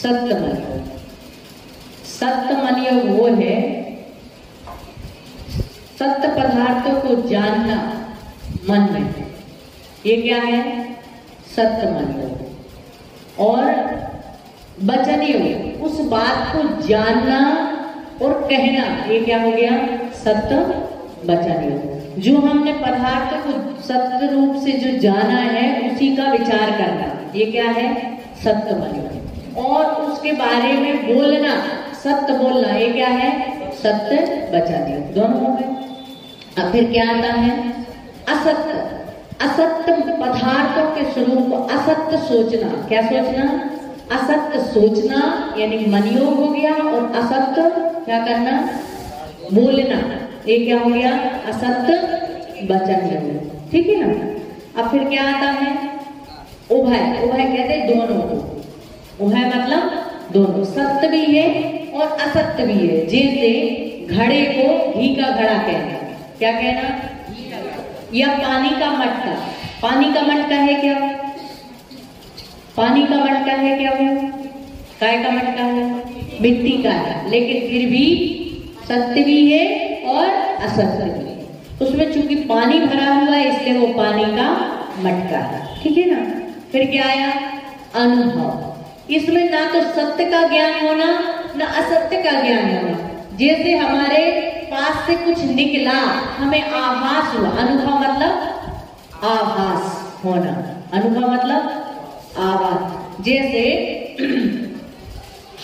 सत्य मन योग। सत्य मन योग वो है सत्य पदार्थों को जानना मन में, ये क्या है? सत्य मन योग। और वचन योग, उस बात को जानना और कहना, ये क्या हो गया? सत्य वचन योग। जो हमने पदार्थ को सत्य रूप से जो जाना है उसी का विचार करना, ये क्या है? सत्य मन योग। और उसके बारे में बोलना, सत्य बोलना, ये क्या है? सत्य वचन योग। दोनों हो गए। अब फिर क्या आता है? असत्य। असत्य पदार्थों के स्वरूप को असत्य सोचना। क्या सोचना? असत्य सोचना, यानी मन योग हो गया। और असत्य क्या करना? बोलना, ये क्या हो गया? असत्य वचन योग। ठीक है ना। अब फिर क्या आता है? उभय। उभय कहते हैं दोनों को। उभय मतलब दोनों, सत्य भी है और असत्य भी है। जैसे घड़े को घी का घड़ा कहना, क्या कहना? या पानी का मटका। पानी का मटका है क्या? पानी का मटका है क्या? वो काय का मटका है? मिट्टी का है, लेकिन फिर भी सत्य भी है और असत्य भी है। उसमें चूंकि पानी भरा हुआ है इसलिए वो पानी का मटका है। ठीक है ना। फिर क्या आया? अनुभव। इसमें ना तो सत्य का ज्ञान होना ना असत्य का ज्ञान होना। जैसे हमारे पास से कुछ निकला, हमें आभास हुआ। अनुभव मतलब आभास होना, अनुभव मतलब आवाज। जैसे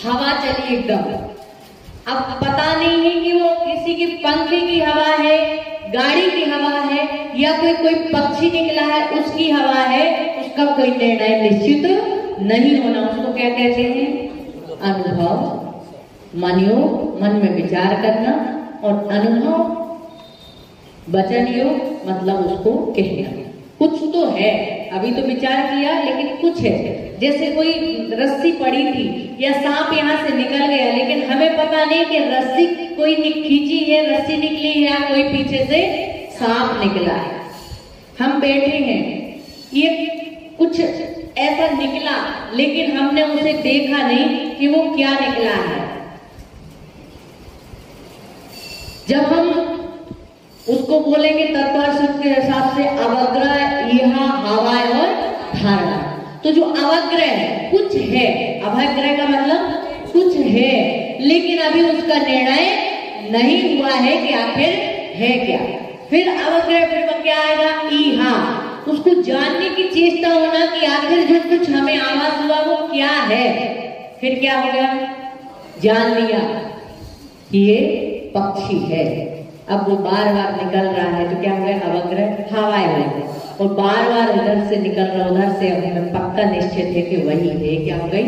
हवा चली एकदम, अब पता नहीं है कि वो किसी की पंखे की हवा है, गाड़ी की हवा है, या कोई पक्षी निकला है उसकी हवा है, उसका कोई निर्णय निश्चित नहीं होना। उसको क्या कहते हैं? अनुभव। मन योग, मन में विचार करना। और अनुभव वचन योग मतलब उसको कहना। कुछ तो है, अभी तो विचार किया लेकिन कुछ है। जैसे कोई रस्सी पड़ी थी या सांप यहाँ से निकल गया, लेकिन हमें पता नहीं कि रस्सी कोई खींची है, रस्सी निकली है, या कोई पीछे से सांप निकला है। हम बैठे हैं, ये कुछ ऐसा निकला, लेकिन हमने उसे देखा नहीं कि वो क्या निकला है। जब हम उसको बोलेंगे तत्व के हिसाब से अवग्रह, यहाँ हवा और धारणा। तो जो अवग्रह है, कुछ है, अवग्रह का मतलब कुछ है, लेकिन अभी उसका निर्णय नहीं हुआ है कि आखिर है क्या। फिर अवग्रह, फिर क्या आएगा? ईहा। उसको जानने की चेष्टा होना कि आखिर जो कुछ हमें आवाज हुआ वो क्या है। फिर क्या हो गया? जान लिया कि ये पक्षी है। अब वो बार बार निकल रहा है तो क्या हो गया? अवग्रह, हवाएं है। और बार बार इधर से निकल रहा, उधर से, हमें पक्का निश्चित है कि वही है। क्या हो गई?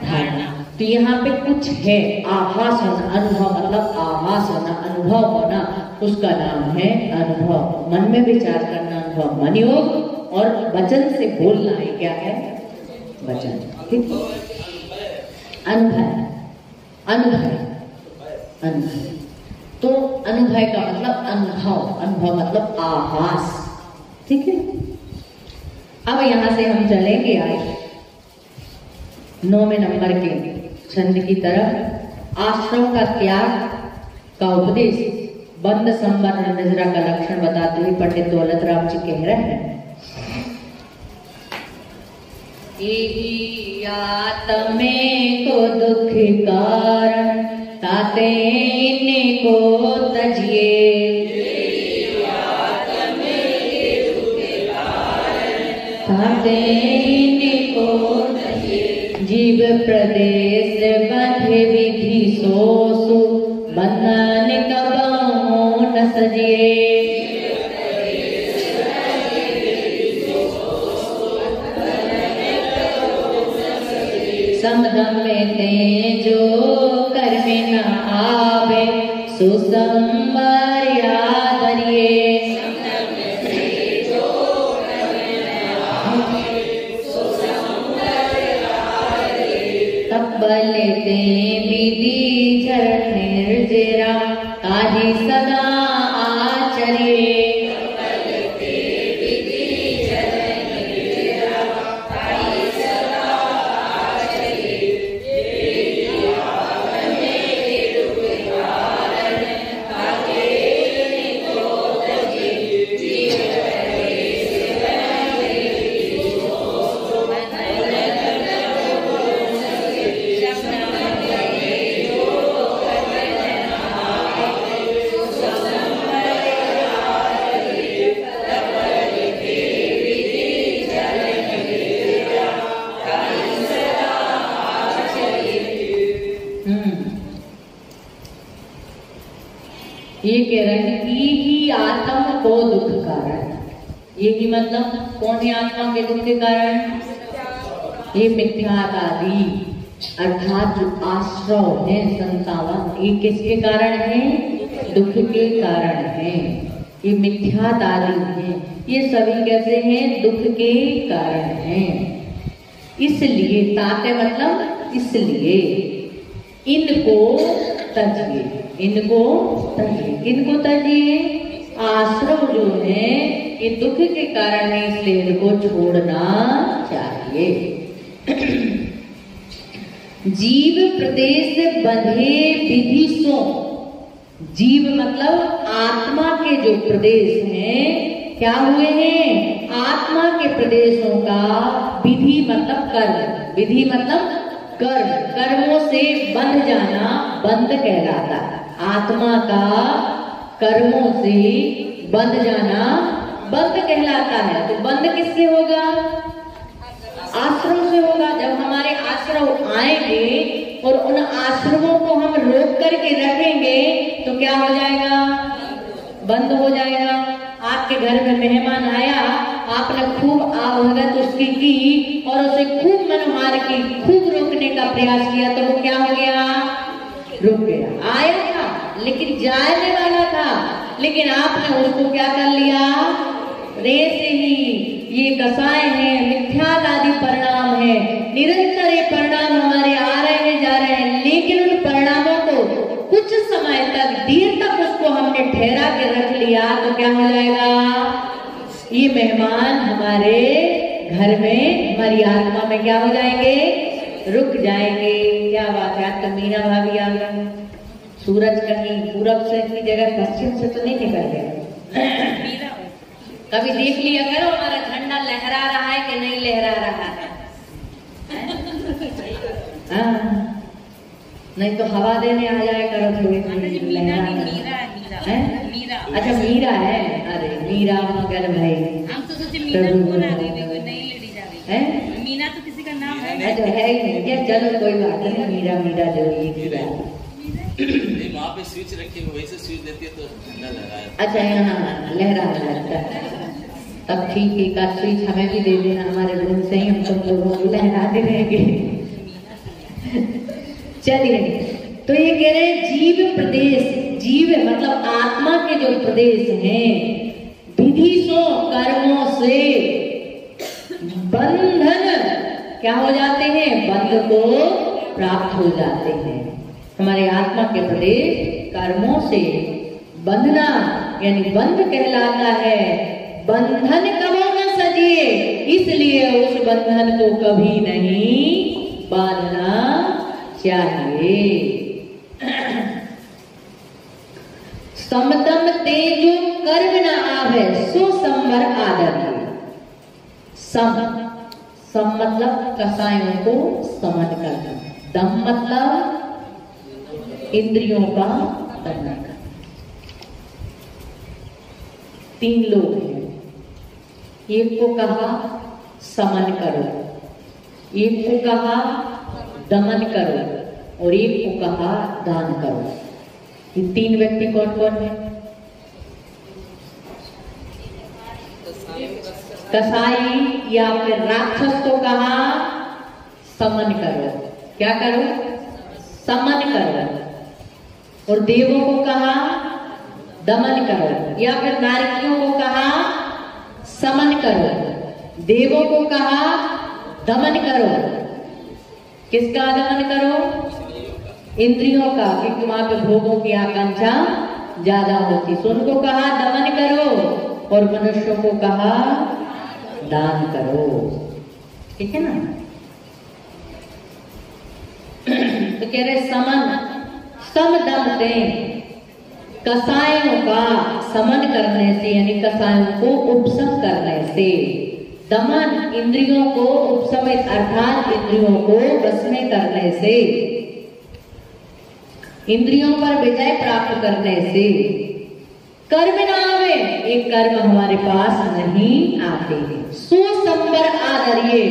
धारणा। तो यहाँ पे कुछ है, आभास होना। अनुभव मतलब आभास होना, अनुभव होना, उसका नाम है अनुभव। मन में विचार करना अनुभव, मन योग। और वचन से बोलना है, क्या है? वचन। ठीक है। अनुभव, अनुभव, अनुभव। तो अनुभव का मतलब अनुभव, अनुभव मतलब आभास। ठीक है। अब यहां से हम चलेंगे आज 9वें नंबर के छंद की तरफ। आश्रम का त्याग का उपदेश बंद संवर्ण निजरा का लक्षण बताते हुए पंडित दौलत राम जी कह रहे हैं। आत्मे को दुख कारण ताते इनको तजिए। ताते इनको जीव प्रदेश बंधे विधि सोसु बंधन कबाओ न सजिए। समदम में तेजो कर्म न आवे सुसंबर यादरिए। तब्बल ते विधि चरण निर्जरा काहि सदा आचरिए। ये कह रहे हैं कि ही आत्मा को दुख कारण। ये की मतलब कौन है आत्मा के दुख के कारण? ये मिथ्यादि अर्थात जो आश्रव है 57, ये किसके कारण है? दुख के कारण है। ये मिथ्यादि है, ये सभी कैसे हैं? दुख के कारण हैं। इसलिए ताके मतलब इसलिए इनको तजिए, इनको तजिए, इनको तजिए। आश्रव जो है ये दुख के कारण है, इसलिए इनको छोड़ना चाहिए। जीव प्रदेश बंधे विधि सो, जीव मतलब आत्मा के जो प्रदेश हैं क्या हुए हैं? आत्मा के प्रदेशों का विधि मतलब कर्म, विधि मतलब कर्म, कर्मों से बंध जाना बंध कहलाता है। आत्मा का कर्मों से बंध जाना बंध कहलाता है। तो बंध किससे होगा? आश्रम से होगा। जब हमारे आश्रम आएंगे और उन आश्रमों को हम रोक करके रखेंगे तो क्या हो जाएगा? बंद हो जाएगा। आपके घर में मेहमान आया, आपने खूब आवभगत उसकी की और उसे खूब मनमार की, खूब रोकने का प्रयास किया, तो वो क्या हो गया? रुक गया। आया था लेकिन जाने वाला था, लेकिन आपने उसको क्या कर लिया? रे से ही। ये कसाय है, मिथ्यादि परिणाम है। निरंतर ये परिणाम हमारे आ रहे हैं, जा रहे हैं, लेकिन उन परिणामों को कुछ समय तक, देर तक उसको हमने ठहरा के रख लिया तो क्या हो जाएगा? ये मेहमान हमारे घर में, हमारी आत्मा में क्या हो जाएंगे? रुक जाएंगे। क्या बात है, आज तो मीना भाभी आ गई। सूरज कहीं पूरब से की जगह पश्चिम से तो नहीं निकल गया। कभी देख लिया करो हमारा झंडा लहरा रहा है कि नहीं लहरा रहा है। नहीं तो हवा देने आ जाए करो थोड़ी लहरा। अच्छा मीरा है, अरे मीरा मगर भाई हम तो सोचे मीना कौन आ गई, देखो नई लेडी जा रही है। मीना तो किसी का नाम है तो है ही नहीं क्या? चलो कोई बात नहीं, मीरा मीरा जो ये वहाँ पे स्विच रखी है, वही से स्विच देती है तो ठंडा लगा है। अच्छा यहाँ लहरा लगता है, तब ठीक है। का स्विच हमें भी दे देना, हमारे रूम से ही हम सब लोगों को लहराते रहेंगे। चलिए, तो ये कह रहे हैं जीव प्रदेश, जीव मतलब आत्मा के जो प्रदेश हैं, विधि सो कर्मों से बंधन क्या हो जाते हैं? बंध को प्राप्त हो जाते हैं। हमारे आत्मा के प्रदेश कर्मों से बंधना यानी बंध कहलाता है। बंधन कबो न सजिए, इसलिए उस बंधन को कभी नहीं बांधना चाहिए। समदम तेजो कर्म न आवे, सो संवर आदर। सम मतलब कसायों को समन करना, दम मतलब इंद्रियों का दमन करना। 3 लोग हैं, एक को कहा समन करो, एक को कहा दमन करो और एक को कहा दान करो। ये 3 व्यक्ति कौन कौन है? कसाई या फिर राक्षस को कहा समन करो, क्या करो? समन करो। और देवों को कहा दमन करो, या फिर नारकियों को कहा समन करो, देवों को कहा दमन करो। किसका दमन करो? इंद्रियों का, क्योंकि वहां पे भोगों की आकांक्षा ज्यादा होती। सो उनको कहा दमन करो और मनुष्यों को कहा दान करो। ठीक है ना? तो कह रहे समन, सम दम दें, कसायों का समन करने से यानी कसायों को उपशम करने से, दमन इंद्रियों को उपशमित अर्थात इंद्रियों को वश में करने से, इंद्रियों पर विजय प्राप्त करने से, कर्म न आवे, एक कर्म हमारे पास नहीं आते। सो संवर आदरिये,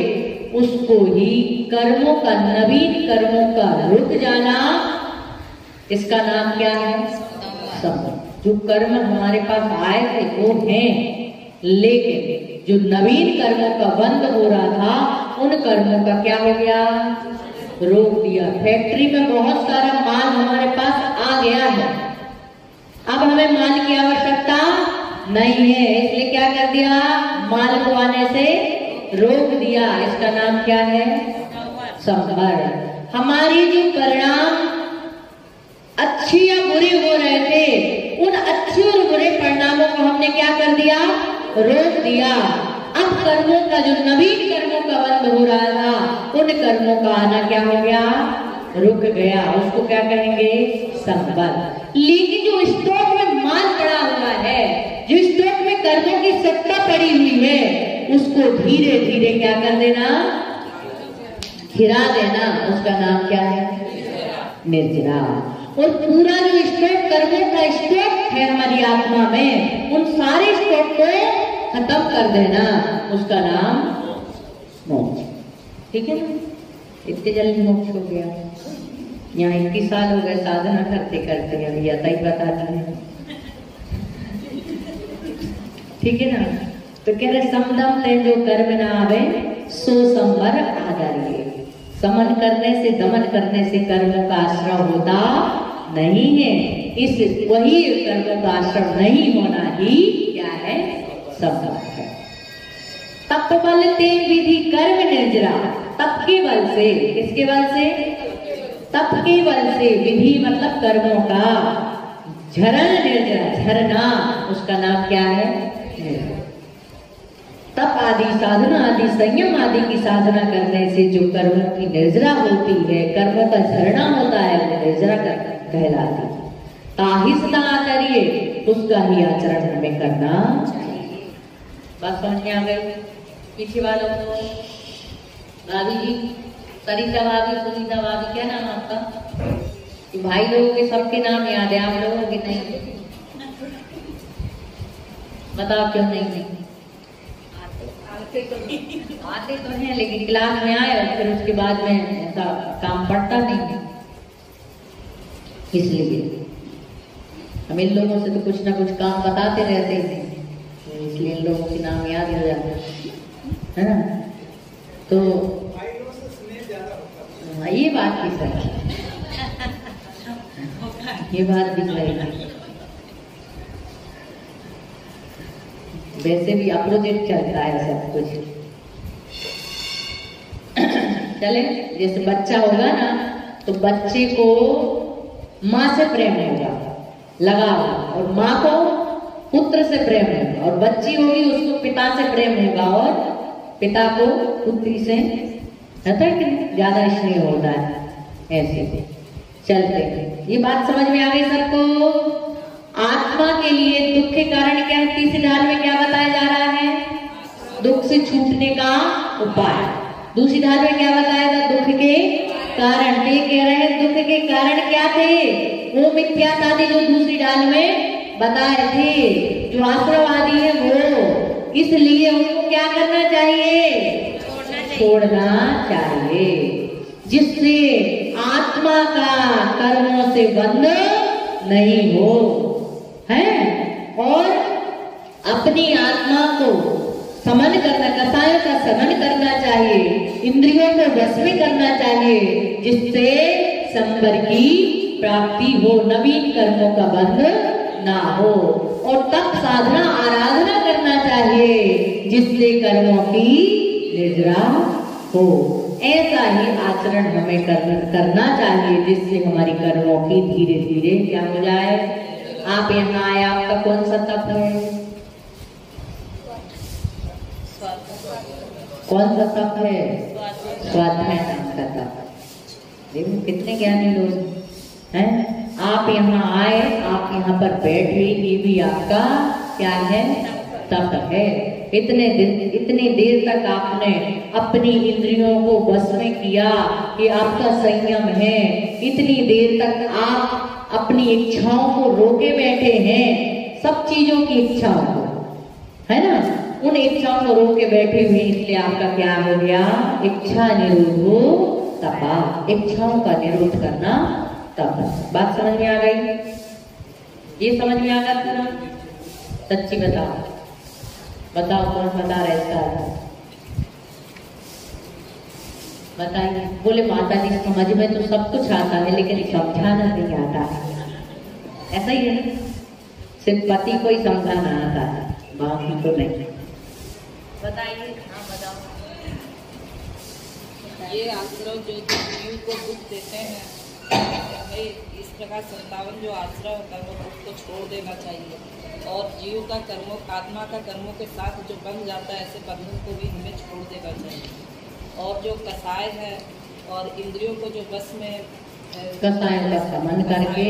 उसको ही कर्मों का, नवीन कर्मों का रुक जाना, इसका नाम क्या है? सम। जो कर्म हमारे पास आए थे वो हैं, लेकिन जो नवीन कर्मों का बंद हो रहा था उन कर्मों का क्या हो गया, रोक दिया। फैक्ट्री में बहुत सारा माल हमारे पास आ गया है, अब हमें माल की आवश्यकता नहीं है, इसलिए क्या कर दिया, माल को आने से रोक दिया। इसका नाम क्या है, संवर। हमारी जो परिणाम अच्छी या बुरी हो रहे थे, उन अच्छे और बुरे परिणामों को हमने क्या कर दिया, रोक दिया। अब कर्मों का जो नवीन कर्मों का बंद हो रहा था, उन कर्मों का आना क्या हो गया, रुक गया। उसको क्या कहेंगे, संबल। लेकिन जो स्टॉक में माल पड़ा हुआ है, जो स्टॉक में कर्मों की सत्ता पड़ी हुई है, उसको धीरे धीरे क्या कर देना, खिरा देना। उसका नाम क्या है, निर्जरा। और पूरा जो स्टॉक कर्मों का स्टॉक है हमारी आत्मा में, उन सारे स्टॉक को खत्म कर देना, उसका नाम मोक्ष। ठीक है ना, इतने जल्दी मोक्ष हो गया। यहाँ 21 साल हो गए साधना करते करते, अभी आता ही बताती है। ठीक है ना, तो कह रहे समदम ले जो कर्म ना आवे सो संवर आधारिये। समन करने से, दमन करने से कर्मों का आश्रय होता नहीं है। इस वही कर्मों का आश्रय नहीं होना ही क्या है, संवर है। तप बल ते विधि कर्म निर्जरा। तप के बल से, किसके बल से, तप के बल से, विधि मतलब कर्मों का, झरण निर्जरा, झरना, उसका नाम क्या है, तप आदि साधना आदि संयम आदि की साधना करने से जो कर्मों की निर्जरा होती है, कर्मों का झरना होता है, वो निर्जरा कहलाती है। ताहि सदा आचरिए, उसका ही आचरण हमें करना चाहिए। बात समझ में आ गई? पीछे वालों को, भाभी जी, सरिता भाभी, सुनीता भाभी, क्या नाम आपका? भाई लोगों के सबके नाम याद है, आप लोगों के नहीं? बताओ क्यों नहीं? आते तो हैं, लेकिन क्लास में आए और फिर उसके बाद में ऐसा काम पड़ता नहीं, इसलिए हम इन लोगों से तो कुछ ना कुछ काम बताते रहते हैं, तो इसलिए इन लोगों के नाम याद हो जाते है ना। तो ये बात भी सच है, ये बात भी सही है। वैसे भी अपोजिट चलता है सब कुछ। चले, जैसे बच्चा होगा ना, तो बच्चे को माँ से प्रेम होगा, लगाव, और माँ को पुत्र से प्रेम होगा, और बच्ची होगी उसको पिता से प्रेम होगा, और पिता को पुत्री से, है कि ज्यादा स्नेह होता है। ऐसे चलते, ये बात समझ में आ गई सबको? आत्मा के लिए दुख के कारण क्या है, तीसरे ढाल में क्या बताया जा रहा है, दुख से छूटने का उपाय। दूसरी ढाल में क्या बताया था, दुख के कारण। ये कह रहे हैं दुख के कारण क्या थे, वो मिथ्यावादी जो दूसरी ढाल में बताए थे, जो आश्रमवादी है वो, इसलिए उनको क्या करना चाहिए, छोड़ना चाहिए, जिससे आत्मा का कर्मों से बंध नहीं हो, है, और अपनी आत्मा को समन करना, कसायों का समन करना चाहिए, इंद्रियों को वश में करना चाहिए, जिससे संवर की प्राप्ति हो, नवीन कर्मों का बंध ना हो, और तप साधना आराधना करना चाहिए, जिससे कर्मों की निर्जरा हो। ऐसा ही आचरण हमें करना चाहिए, जिससे हमारी कर्मों की धीरे धीरे क्या हो जाए। आप यहाँ आए, आपका कौन सा तप है, कौन सा तप है, स्वाध्याय नाम का तप। देखो कितने ज्ञानी लोग हैं। आप यहाँ आए, आप यहाँ पर बैठे, ये भी आपका क्या है, तप है। इतने देर तक आपने अपनी इंद्रियों को बस में किया, कि आपका संयम है। इतनी देर तक आप अपनी इच्छाओं को रोके बैठे हैं, सब चीजों की इच्छाओं को, है ना, उन इच्छाओं को रोके बैठे हुए, इसलिए आपका क्या हो गया, इच्छा निरोधो तपा, इच्छाओं का निरोध करना तप। बात समझ में आ गई? ये समझ में आ गया पूरा? सच्ची बताओ, बताओ कौन बता रहा है इसका अर्थ? बताइए। बोले माता जी समझ में तो सब कुछ आता है लेकिन समझाना नहीं आता है। ऐसा ही है ना, सिर्फ पति को ही समझाना आता है, बाकी को नहीं। बताइए। हाँ बताओ। ये आश्रम जो जीव को दुख देते हैं, हमें इस प्रकार 57 जो आश्रम कर्मों को छोड़ देना चाहिए और जीव का कर्मों आत्मा का कर्मों के साथ जो बंध जाता है ऐसे बंधन को भी हमें छोड़ देना चाहिए। और जो कसाय है और इंद्रियों को जो बस में कसाय का दमन करके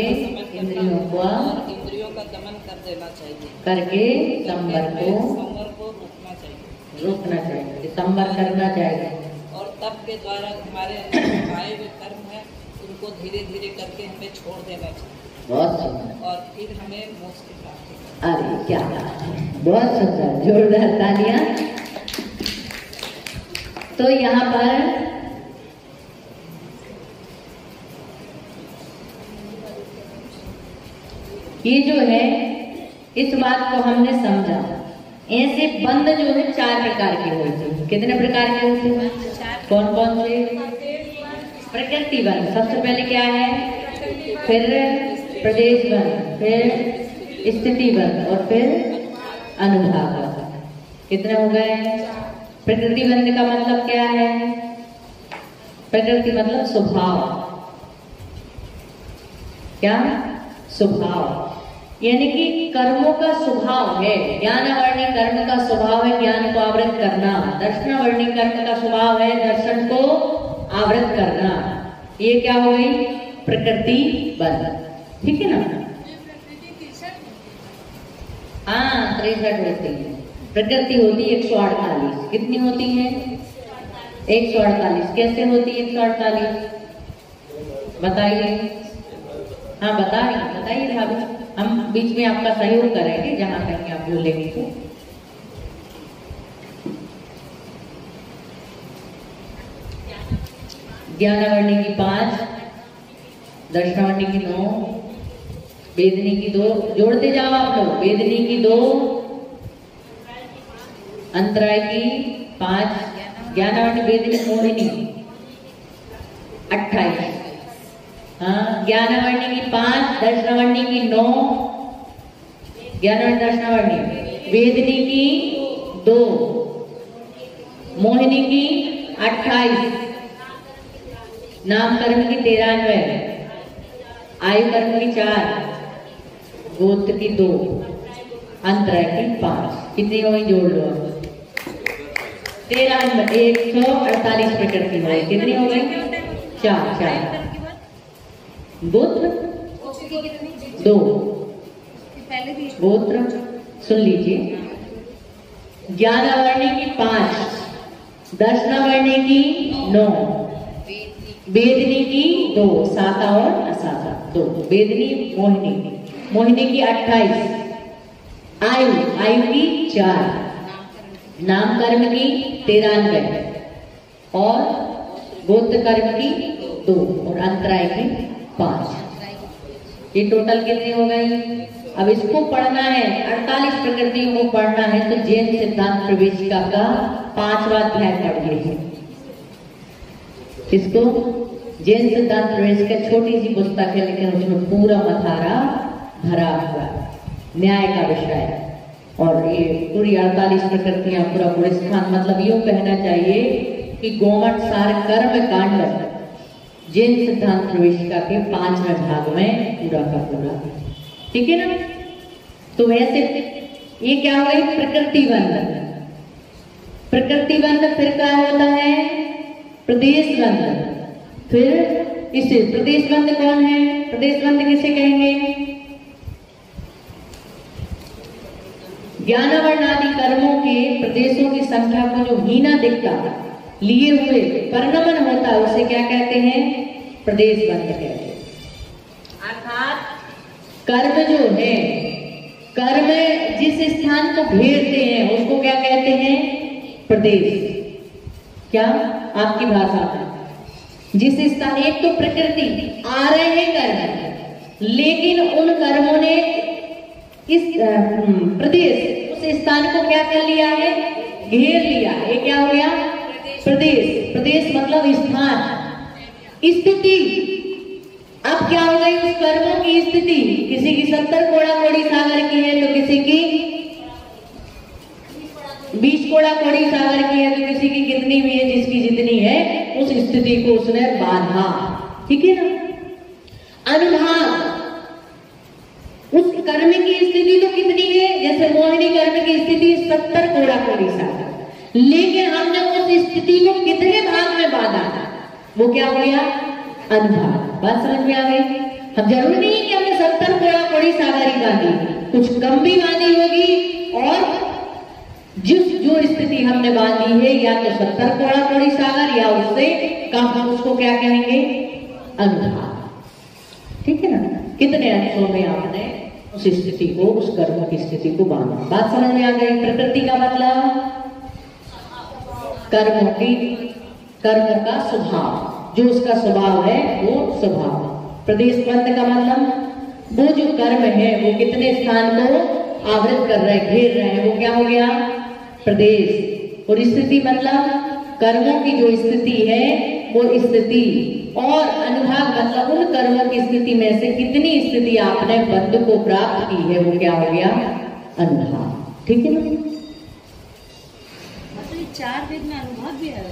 इंद्रियों को और इंद्रियों का दमन कर देना चाहिए, करके संवर को रोकना चाहिए, संवर करना चाहिए। और तप के द्वारा हमारे अंदर आए हुए कर्म है उनको धीरे धीरे करके हमें छोड़ देना चाहिए। बहुत सुंदर। और फिर हमें मोक्ष की प्राप्ति। अरे क्या बात है, बहुत सुंदर, जोरदार तालियां। तो यहाँ पर ये जो है इस बात को हमने समझा। ऐसे बंध जो है 4 प्रकार के होते हैं। कितने प्रकार के होते हैं? कौन कौन से? प्रकृति बंध सबसे पहले क्या है, फिर प्रदेश बंध, फिर स्थिति बंध और फिर अनुभाग बंध। कितने हो गए? प्रकृति बंध का मतलब क्या है? प्रकृति मतलब स्वभाव। क्या? स्वभाव, यानी कि कर्मों का स्वभाव है। ज्ञानावर्णी कर्म का स्वभाव है ज्ञान को आवृत करना। दर्शनावर्णी कर्म का स्वभाव है दर्शन को आवृत करना। ये क्या हो गई? प्रकृति बंध। ठीक है ना? हाँ 63 होती है। प्रकृति होती है 148। कितनी होती है? 148। कैसे होती है 148? बताइए। हाँ बताइए भाभी, हम बीच में आपका सहयोग करेंगे जहां कहीं आप बोलेंगे तो। ज्ञानावर्णी की 5, दर्शनावर्णी की 9, वेदनी की 2, जोड़ते जाओ आप लोग। वेदनी की 2, अंतराय की 5, ज्ञानावर्णी वेदनी मोहिनी 28। हाँ ज्ञानावर्णी की 5, दर्शनावर्णी की 9, ज्ञानावर्णी दर्शनावर्णी, वेदनी की 2, मोहिनी की 28, नाम कर्म की 93, आयु कर्म की 4, गोत्र की 2, अंतराय की 5। कितनी हो गई? जोड़ लो। 148 प्रकृति हो गई। कितनी हो गई? 4। गोत्र 2, गोत्र सुन लीजिए। ज्ञानावर्णी की 5, दर्शनावर्णी की 9, वेदनी की 2, साता और असाता 2, वेदनी मोहिनी की 28, आयु की 4, नाम कर्म की 93 और गोत्र कर्म की 2 और अंतराय की 5। ये टोटल कितनी हो गई? अब इसको पढ़ना है, 48 प्रकृतियों को पढ़ना है तो जैन सिद्धांत प्रवेशिका का 5वां अध्याय पढ़ लीजिए। इसको जैन सिद्धांत प्रवेशिका छोटी सी पुस्तक है लेकिन उसमें पूरा मथारा भरा हुआ न्याय का विषय। और ये पूरी 48 प्रकृतियां पूरा पुरस्कार, मतलब यूं कहना चाहिए कि गोमट सार कर्म कांड जैन सिद्धांत प्रवेशिका के 5वें भाग में पूरा का पूरा। ठीक है ना? तो वैसे ये क्या हो गई? प्रकृति बंध। प्रकृति बंध फिर क्या होता है? प्रदेश बंध। फिर इसे प्रदेश बंध कौन है? प्रदेश बंध किसे कहेंगे? ज्ञानावर्ण आदि कर्मों के प्रदेशों की संख्या को जो हीना दिखता लिए हुए परिणमन होता है उसे क्या कहते हैं? प्रदेश बंध कहते हैं। अर्थात कर्म जो है, कर्म जिस स्थान को घेरते हैं उसको क्या कहते हैं? प्रदेश। क्या आपकी भाषा में? जिस स्थान, एक तो प्रकृति आ रहे हैं कर्म, लेकिन उन कर्मों ने इस प्रदेश उस स्थान को क्या कर लिया है, घेर लिया। ये क्या हो गया, प्रदेश। प्रदेश मतलब स्थान, स्थिति। अब क्या हो गई उस कर्मों की स्थिति, किसी की 70 कोड़ा कोड़ी सागर की है तो किसी की 20 कोड़ा कोड़ी सागर की है तो किसी की कितनी भी है, जिसकी जितनी है उस स्थिति को उसने बांधा। ठीक है ना। अनुभाग, उस कर्म की स्थिति तो कितनी है, जैसे मोहिनी कर्म की स्थिति 70 कोड़ा कोड़ी सागर, लेकिन हमने उस स्थिति को कितने भाग में बांधा, वो क्या हो गया, अनुभाग। बात समझ में आ गई। अब जरूरी नहीं है कि हमने 70 कोड़ा कोड़ी सागर ही बांधी, कुछ कम भी बांधी होगी, और जो स्थिति हमने बांधी है या तो 70 कोड़ा कोड़ी सागर या उससे कम, उसको क्या कहेंगे, अनुभाग। ठीक है ना। कितने अंशों में आपने उस स्थिति को, उस कर्म की स्थिति को बांधा। बात समझ में आ गई। प्रकृति का मतलब कर्मों का स्वभाव, जो उसका स्वभाव है वो स्वभाव। प्रदेश पंथ का मतलब वो जो कर्म है वो कितने स्थान को आवृत कर रहे, घेर रहे हैं, वो क्या हो गया, प्रदेश। और स्थिति मतलब कर्मों की जो स्थिति है वो स्थिति, और अनुभाग मतलब उन कर्मों की स्थिति में से कितनी स्थिति आपने बंध को प्राप्त की है, वो क्या हो गया, अनुभाग। ठीक है ना। मतलब 4 वेद में अनुभाग भी आया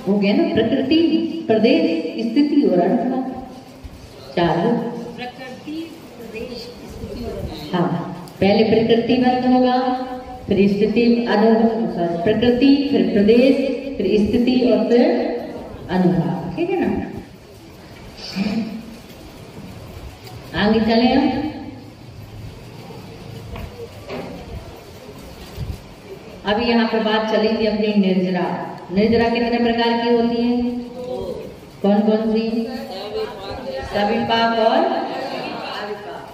हो गया ना, प्रकृति, प्रदेश, स्थिति और अनुभाग, 4। प्रकृति, प्रदेश, स्थिति और अनुभाग। हाँ, पहले प्रकृति बंध होगा, फिर स्थिति, प्रकृति, फिर प्रदेश, फिर स्थिति और फिर अनुभाग। ठीक है ना। आगे चले हम। अभी यहाँ पर बात चलेगी अपनी निर्जरा। निर्जरा कितने प्रकार की होती है, कौन कौन सी, सविपाक और अविपाक।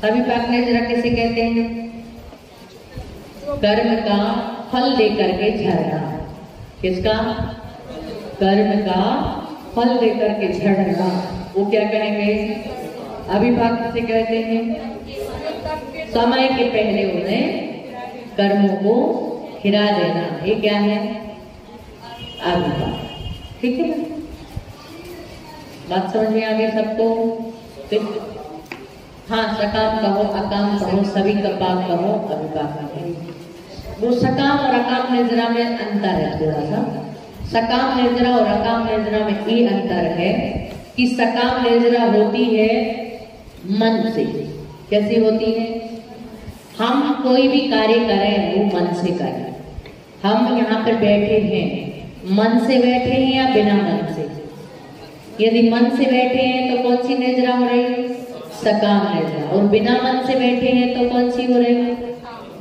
सविपाक निर्जरा किसे कहते हैं, कर्म का फल लेकर के झरना। किसका, कर्म का फल लेकर के झरना, वो क्या कहेंगे, अविपाक किसे कहते हैं, समय के पहले उन्हें कर्मों को गिरा देना, ये क्या है, अविपाक। ठीक है ना। बात समझ में आ गई सबको। हाँ, सकाम कहो, अकाम कहो, सभी कपाक कहो, अविपाक कहो। वो सकाम और अकाम निर्जरा में अंतर है थोड़ा सा। सकाम निर्जरा और अकाम निर्जरा में ये अंतर है कि सकाम निर्जरा होती है मन से। कैसी होती है, हम कोई भी कार्य करें वो मन से करें। हम यहाँ पर बैठे हैं, मन से बैठे हैं या बिना मन से। यदि मन से बैठे हैं तो कौन सी निर्जरा हो रही है, सकाम निर्जरा। और बिना मन से बैठे हैं तो कौन सी हो रही है,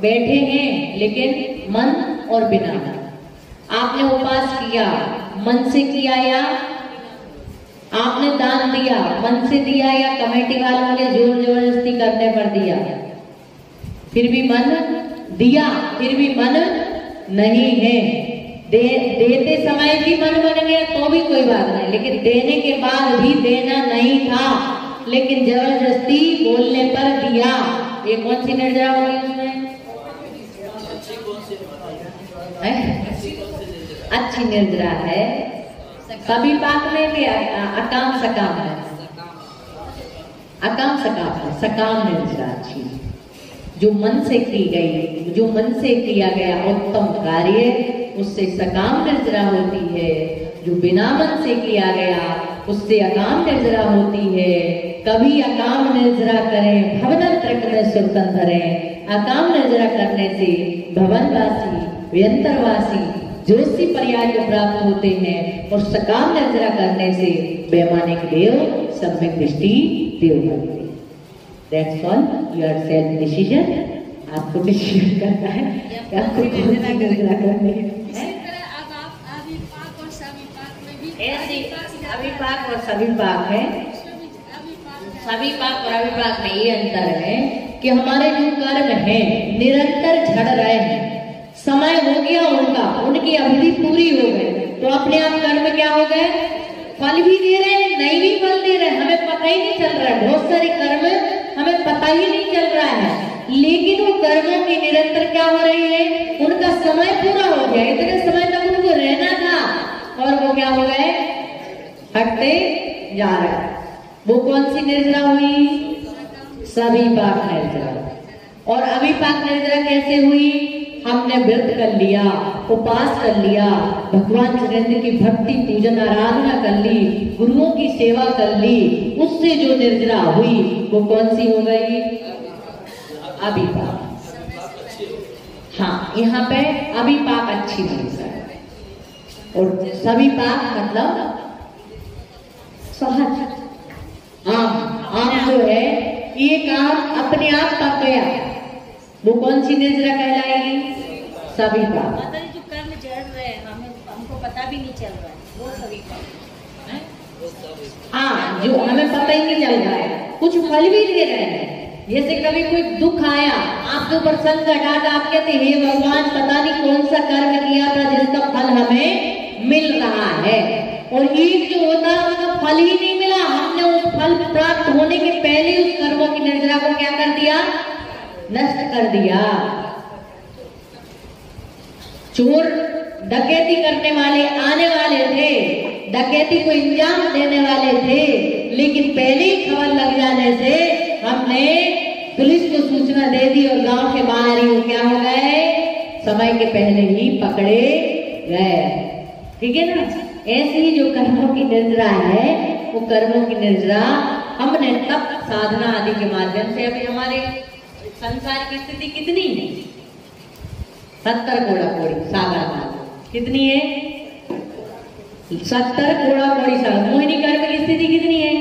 बैठे हैं लेकिन मन और बिना मन। आपने उपास किया, मन से किया या आपने दान दिया, मन से दिया या कमेटी वालों ने जोर जबरदस्ती करने पर दिया, फिर भी मन दिया, फिर भी मन नहीं है। देते समय भी मन बन गया तो भी कोई बात नहीं, लेकिन देने के बाद भी देना नहीं था, लेकिन जबरदस्ती बोलने पर दिया। ये कौन सी निर्जरा होगी उसमें, अच्छी निर्जरा है। सभी पाक में भी अकाम सकाम है, अकाम सकाम है। सकाम निर्जरा अच्छी, जो मन से की गई, जो मन से किया गया उत्तम कार्य, उससे सकाम निर्जरा होती है। जो बिना मन से किया गया उससे अकाम निर्जरा होती है। कभी अकाम निर्जरा करें भवनत्रक में सुरतन धरें। अकाम निर्जरा करने से भवनवासी, व्यंतरवासी, ज्योति पर्याय को प्राप्त होते हैं, और सकाम निर्जरा करने से वैमानिक देव, सम्यक दृष्टि देव बनते हैं। That's all, your self decision। आपको डिसीजन करना है कि आपको कौन सी निर्जरा करनी है। ऐसे अविपाक और सविपाक है। सविपाक और अविपाक में ये अंतर है कि हमारे जो कर्म हैं निरंतर झड़ रहे हैं, समय हो गया उनका, उनकी अवधि पूरी हो गई, तो अपने आप कर्म क्या हो गए, फल भी दे रहे हैं, नहीं भी फल दे रहे हैं, हमें पता ही नहीं चल रहा है। बहुत सारे कर्म हमें पता ही नहीं चल रहा है लेकिन वो कर्मों की निरंतर क्या हो रही है, उनका समय पूरा हो गया, इतने समय तक उनको रहना था और वो क्या हो गए, हटते जा रहे हैं। वो कौन सी निर्जरा हुई, सविपाक निर्जरा। और अविपाक निर्जरा कैसे हुई, हमने व्रत कर लिया, उपास कर लिया, भगवान सुरेंद्र की भक्ति पूजन आराधना कर ली, गुरुओं की सेवा कर ली, उससे जो निर्जरा हुई वो कौन सी हो गई, अविपाक। हाँ, यहाँ पे अविपाक अच्छी निर्जरा और सविपाक मतलब सहज। आम जो है एक आम अपने आप पक गया, वो कौन सी निर्जरा कहलाएगी, सविपाक। माता जी जो कर्म जड़ रहे हैं हमको पता भी नहीं चल रहा है, वो सविपाक। हाँ, जो हमें पता ही नहीं चल रहा है, कुछ फल भी दे रहे हैं। जैसे कभी कोई दुख आया, आपके ऊपर संकट आता, आप कहते हे भगवान पता नहीं कौन सा कर्म किया था जिसका फल हमें मिल रहा है, और एक जो होता है उसका फल ही नहीं मिला, हमने उस फल प्राप्त होने के पहले उस कर्मों की निर्जरा को क्या कर दिया, नष्ट कर दिया। चोर डकैती करने वाले आने वाले थे, डकैती को इंजाम देने वाले थे, लेकिन पहले ही खबर लग जाने से हमने पुलिस को सूचना दे दी और गांव के बाहर ही वो क्या हो गए, समय के पहले ही पकड़े गए। ठीक है ना। ऐसे ही जो कर्मों की निर्जरा है, वो कर्मों की निर्जरा हमने तब साधना आदि के माध्यम से, अभी हमारे संसार की स्थिति कितनी है, 70 कोड़ा कोड़ी सागर, कितनी है, 70 कोड़ा कोड़ी सागर। मोहिनी कर्म की स्थिति कितनी है,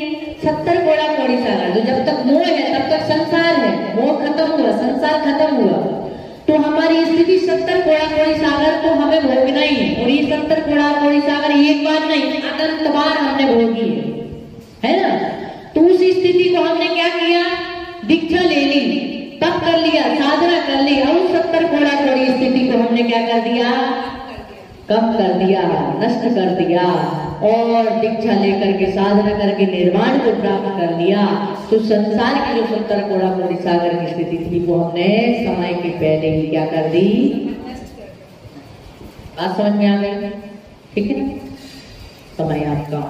70 कोड़ा कोड़ी सागर। तो जब तक मोह है तब तक संसार है, मोह खत्म हुआ, संसार खत्म हुआ, तो हमारी स्थिति 70 कोड़ा कोड़ी सागर को हमें भोगना ही है। और ये 70 कोड़ा कोड़ी सागर एक बार नहीं, अनंत बार हमने भोगी है ना। तो उस स्थिति को हमने क्या किया, दीक्षा ले ली, तप कर लिया, साधना कर ली, और 70 कोड़ा कोड़ी स्थिति को हमने क्या कर दिया, कम कर दिया, नष्ट कर दिया, और दीक्षा लेकर के साधना करके निर्वाण को प्राप्त कर लिया। तो संसार की जो 70 कोड़ा कोड़ी सागर की स्थिति थी वो हमने समय के पहले ही क्या कर दी, बात समझ में आ गई, ठीक है ना। समय आपका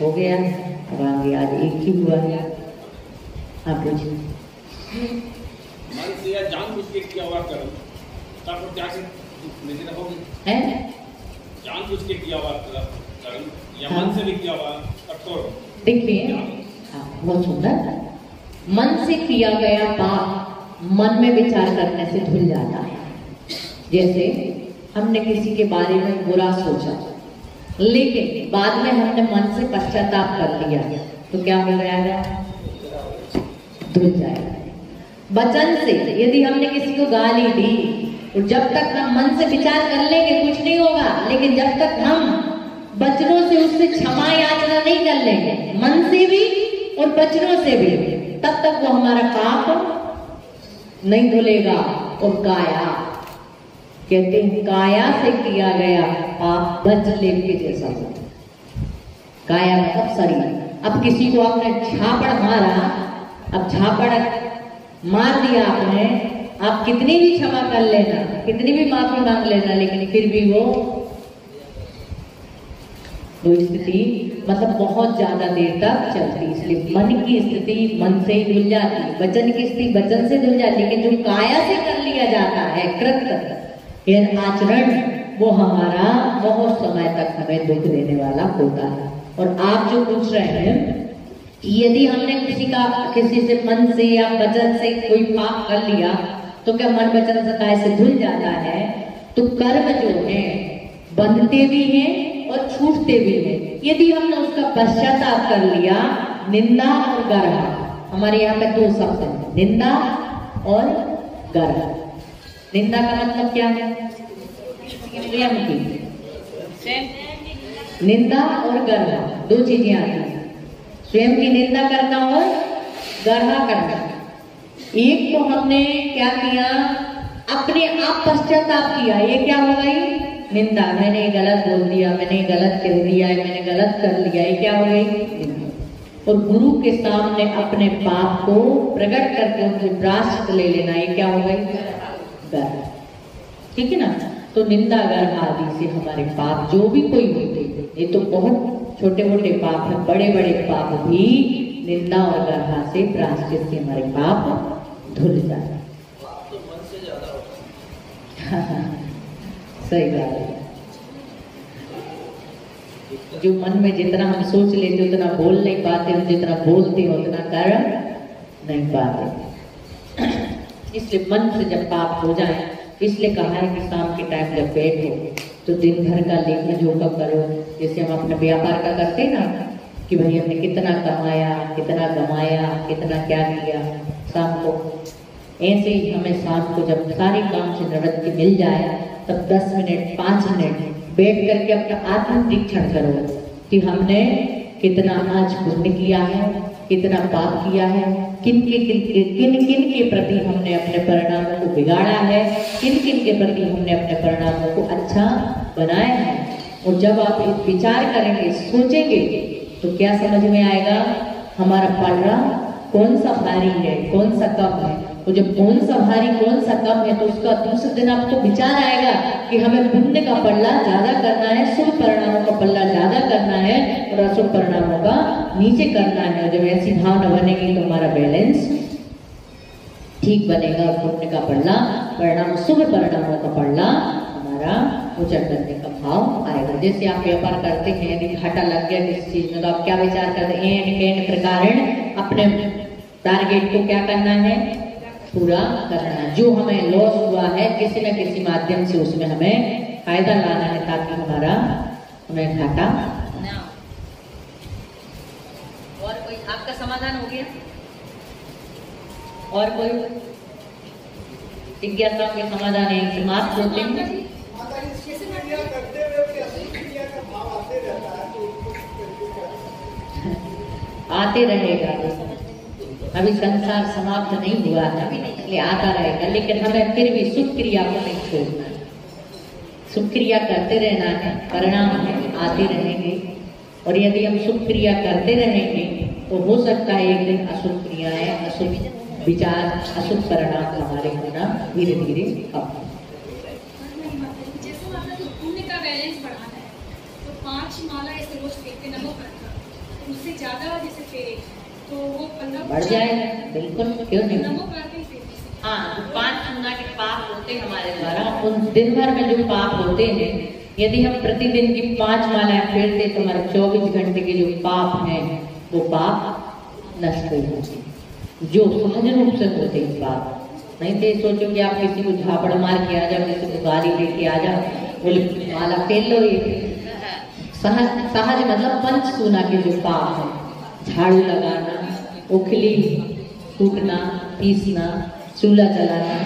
हो गया, अब आगे आज एक ही हुआ है, आप पूछिए। जानबूझ के किया हुआ कर्म ताकि क्या निर्जरा होगी, है जानबूझ के किया हुआ कर्म या मन से भी किया हुआ कठोर। देखिए, बहुत सुंदर, मन से किया गया पाप मन में विचार करने से धुल जाता है। जैसे हमने किसी के बारे में बुरा सोचा, लेकिन बाद में हमने मन से पश्चाताप कर लिया, तो क्या हो जाएगा, धुल जाएगा। वचन से यदि हमने किसी को गाली दी, और जब तक हम मन से विचार कर लेंगे कुछ नहीं होगा, लेकिन जब तक हम वचनों से उससे क्षमा याचना नहीं कर लेंगे, मन से भी और वचनों से भी, तब तक वो हमारा पाप नहीं धुलेगा। और काया, कहते हैं काया से किया गया पाप वज्रलेप के जैसा होता। काया मतलब शरीर। अब किसी को आपने झापड़ मारा, अब झापड़ मार दिया आपने, आप कितनी भी क्षमा कर लेना, कितनी भी माफी मांग लेना, लेकिन फिर भी वो स्थिति मतलब बहुत ज्यादा देर तक चलती। इसलिए मन की स्थिति मन से ही धुल जाती, वचन की स्थिति वचन से धुल जाती, लेकिन जो काया से कर लिया जाता है कृत्य या आचरण, वो हमारा बहुत समय तक हमें दुख देने वाला होता है। और आप जो पूछ रहे हैं, यदि हमने किसी से मन से या वचन से कोई पाप कर लिया, तो क्या मन वचन से काय से धुल जाता है? तो कर्म जो है बंधते भी हैं और छूटते भी हैं। यदि हमने उसका पश्चाताप कर लिया, निंदा और गर्ह, हमारे यहाँ पे 2 शब्द हैं, निंदा और गर्ह। निंदा का मतलब क्या है? स्वयं की, निंदा और गर्ह 2 चीजें आती हैं, स्वयं की निंदा करना और गर्ह करना। एक तो हमने क्या किया, अपने आप पश्चाताप किया, ये क्या हो गई? निंदा। मैंने गलत बोल दिया, मैंने गलत कह दिया, मैंने गलत कर लिया, ये क्या हो गई? और गुरु के सामने अपने पाप को प्रकट करके उनसे प्रायश्चित ले लेना, ये क्या हो गई? गर्व। ठीक है ना? तो निंदा गर्व आदि से हमारे पाप जो भी कोई होते, ये तो बहुत छोटे मोटे पाप है, बड़े बड़े पाप भी निंदा और गर्व से प्रायश्चित से हमारे पाप धुल जाते। सही बात है। जो मन में जितना हम सोच लेते उतना बोल नहीं पाते, हम जितना बोलते हैं उतना कर नहीं पाते। इसलिए मन से जब पाप हो जाए, इसलिए कहा है कि शाम के टाइम जब बैठो तो दिन भर का लेखा जोखा करो। जैसे हम अपने व्यापार का करते हैं ना कि भाई हमने कितना कमाया, कितना गमाया, कितना क्या किया शाम को, ऐसे ही हमें शाम को जब सारे काम से निवृत्ति मिल जाए तब 10 मिनट 5 मिनट बैठ करके अपना आत्मनिरीक्षण करो कि हमने कितना आज पुण्य किया है, कितना पाप किया है, किन किन के प्रति हमने अपने परिणामों को बिगाड़ा है, किन किन के प्रति हमने अपने परिणामों को अच्छा बनाया है। और जब आप विचार करेंगे, सोचेंगे, तो क्या समझ में आएगा? हमारा पलड़ा कौन सा भारी है, कौन सा कम है। तो जब कौन सा भारी कौन सा कम है तो उसका दूसरे दिन आपको विचार आएगा कि हमें पुण्य का पल्ला ज्यादा करना है, शुभ परिणामों का पल्ला ज्यादा करना है और अशुभ परिणामों का नीचे करना है। जब ऐसी भावना बनेगी तो हमारा बैलेंस ठीक बनेगा, पुण्य का पल्ला परिणाम, शुभ परिणामों का पल्ला हमारा ऊंचा करने का भाव आएगा। जैसे आप व्यापार करते हैं, यदि घाटा लग गया किसी चीज में तो आप क्या विचार करते हैं? एन प्रकार अपने टारगेट को क्या करना है? पूरा करना है। जो हमें लॉस हुआ है किसी न किसी माध्यम से उसमें हमें फायदा लाना है ताकि हमें घाटा ना। और कोई आपका समाधान हो गया? और कोई जिज्ञासा के समाधान है समाप्त होते हैं? आते रहेगा। अभी संसार समाप्त नहीं हुआ है, इसलिए आता रहेगा, लेकिन हमें फिर भी सुख क्रिया को नहीं छोड़ना है। सुख क्रिया करते रहना है, परिणाम आते रहेंगे। और यदि हम सुख क्रिया करते रहेंगे तो हो सकता है एक दिन अशुभ क्रियाएं, अशुभ विचार, अशुभ परिणाम हमारे होना धीरे धीरे कम। जैसे मतलब पुण्य का बैलेंस बढ़ाना है तो 5 माला ऐसे रोज फेंकते नमो करके, उससे ज्यादा जैसे फेरे तो वो 15 बढ़ जाएगा। बिल्कुल, क्यों नहीं? हाँ, 5 गुना के पाप होते हैं हमारे द्वारा। उन दिन भर में जो पाप होते हैं, यदि हम प्रतिदिन की 5 मालाएं फेरते तो हमारे 24 घंटे के जो पाप हैं वो पाप नष्ट हो जाते, जो सहज रूप से होते हैं पाप। नहीं तो सोचो कि आप किसी को झापड़ मार के आ जाओ, किसी को गाली लेके आ जाओ, बोले माला फेर लो। ये सहज मतलब 5 गुना के जो पाप है, झाड़ू लगाना, उखली कूटना, पीसना, चूल्हा जलाना,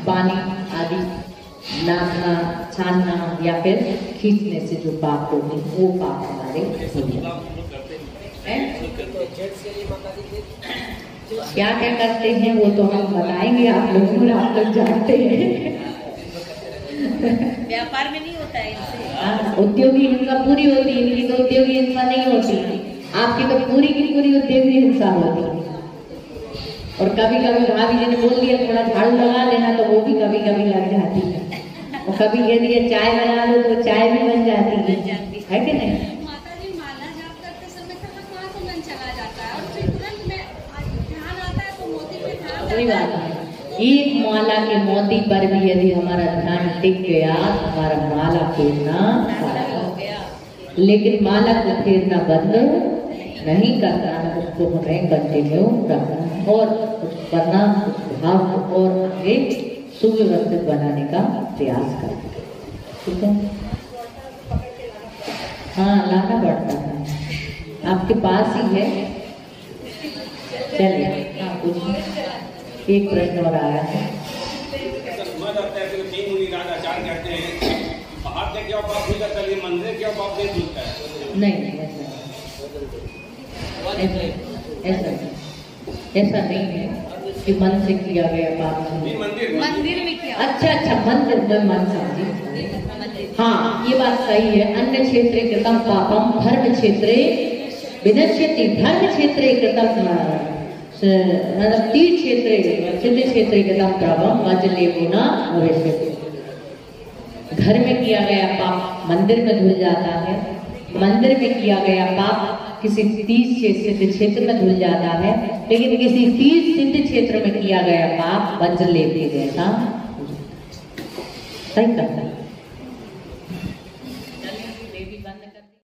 पानी आदि नाचना, छानना या फिर खींचने से जो पाप होते हैं वो पाप हमारे क्या क्या करते हैं वो तो हम बताएंगे आप लोगों को, आप लोग जानते हैं। व्यापार में नहीं होता है इनसे। उद्योगी हिंसा पूरी होती है, इनकी तो उद्योगी हिंसा नहीं होती। आपकी तो पूरी की पूरी उद्योगी हिंसा होती है। और कभी कभी भाभी जी ने बोल दिया थोड़ा झाड़ू लगा लेना तो वो भी कभी कभी लग जाती है। और कभी कह दिया चाय बना लो तो चाय भी बन जाती है कि नहीं? माता जी माला जाप करते समय कहाँ तो मन चला जाता है और फिर तुरंत में ध्यान आता है तो मोती पे ध्यान। कोई बात नहीं, एक माला के मोती पर भी यदि हमारा ध्यान टिक गया तो हमारा माला फेरना हो गया। लेकिन माला को फेरना बंद नहीं करना है, उसको हमें कंटिन्यू रखना है और करना, उस भाव को और आगे सुव्यवस्थित बनाने का प्रयास करना। ठीक है? हाँ, लाना पड़ता है, आपके पास ही है। चलिए, हाँ पूछिए। एक प्रश्न और आया है। सुना जाता है कि 3 मुनि राज आचार्य कहते हैं बाहर से क्या पाप नहीं करता, ये मन से क्या पाप नहीं धुलता है? नहीं, ऐसा नहीं है कि मन से किया गया पाप नहीं। मंदिर में किया। अच्छा, मंदिर में मन समझी। हाँ, ये बात सही है। अन्य क्षेत्रे कृतम पापम धर्म क्षेत्रे विनश्यति धर्म क्षेत्रे कृतं तीर्थ क्षेत्रे सिद्ध क्षेत्रे कृतं पापम वज्रलेपो न भविष्यति। घर में किया गया पाप मंदिर में धुल जाता है, मंदिर में किया गया पाप किसी तीर्थ सिद्ध क्षेत्र में धुल जाता है, लेकिन किसी तीर्थ सिद्ध क्षेत्र में किया गया पाप वज्रलेप के जैसा सही करता है।